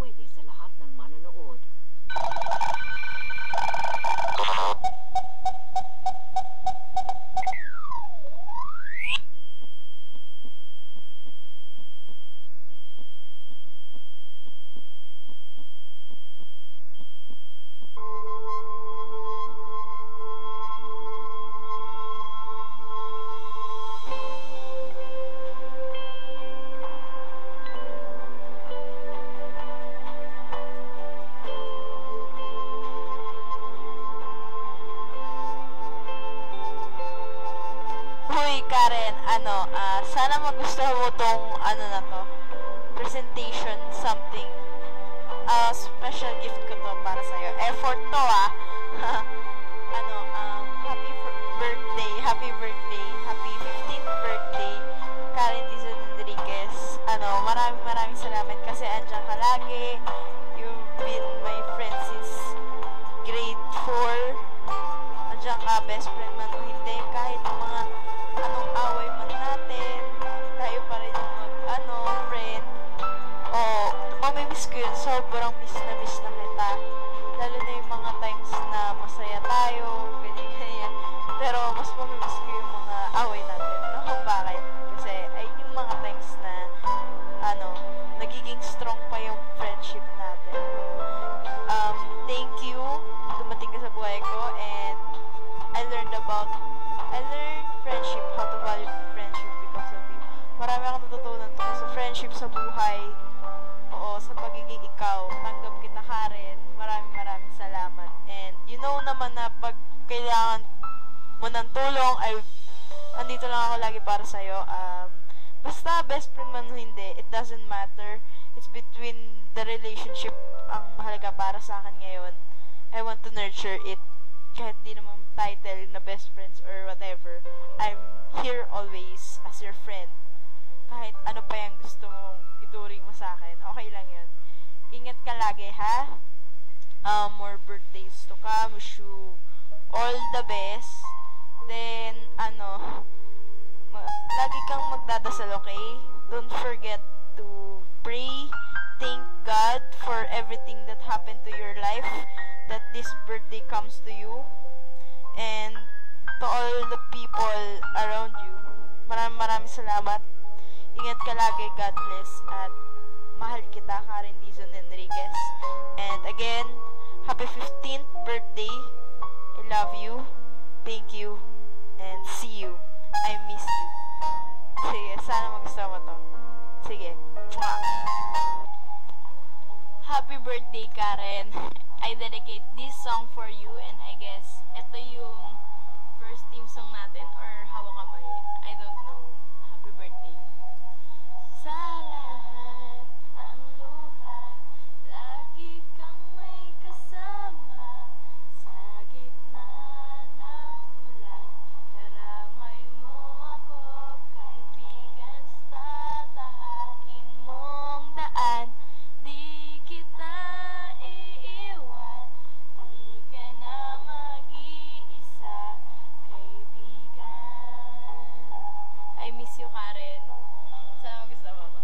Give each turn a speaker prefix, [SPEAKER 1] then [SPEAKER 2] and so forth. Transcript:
[SPEAKER 1] pwede sa lahat ng manonood.
[SPEAKER 2] Hoy, Karen, sana magustuhan mo tong, na to, presentation, something. Special gift ko to para sa'yo. Effort to, happy birthday, happy 15th birthday, Karen Dizon Enriquez. Maraming salamat kasi andyan ka lagi. You've been my friend since grade 4. Andyan ka, best friend man o hindi, kahit mga anong away man natin, tayo pa rin yung friend. Mamimiss ko yun, sobrang miss na kita. Lalo na yung mga times na masaya tayo, ganyan. Pero mas mamimiss ko yung mga away natin. Kung bakit? Kasi ay yung mga times na, nagiging strong pa yung friendship natin. Thank you, dumating ka sa buhay ko, and I learned friendship, how to value friendship because of you. Marami akong natutunan tungkol sa friendship, sa buhay, sa pagiging ikaw. Tanggap kita, Karen. Maraming salamat. And you know naman na pag kailangan mo ng tulong, andito lang ako lagi para sa'yo. Basta best friend man o hindi, it doesn't matter. It's between the relationship ang mahalaga para sa akin ngayon. I want to nurture it. Kahit di naman title na best friends or whatever, I'm here always as your friend. Kahit ano pa yung gusto mong ituring mo sa akin, okay lang yun. Ingat ka lagi, ha? More birthdays to come. Wish you all the best. Then, lagi kang magdadasal, okay? Don't forget to pray. Thank God for everything that happened to your life, that this birthday comes to you, and to all the people around you. Maraming salamat. Ingat ka lagi. God bless. At mahal kita, Karen Dizon Enriquez. And again, happy 15th birthday. I love you. Thank you. And see you. I miss you. Sige, sana magustuhan mo to. Sige. Mwah! Happy birthday, Karen. I dedicate this song for you, and I guess ito yung first theme song natin, or Hawak Kamay. I don't know. Happy birthday. Sa lahat ng luha, lagi kang may kasama. Sa gitna ng ulan, karamay mo ako, kaibigan, sa tahakin mong daan. Di kita iiwan, di ka na mag-iisa, kaibigan. I miss you, Karen. Sana gusto mo ba?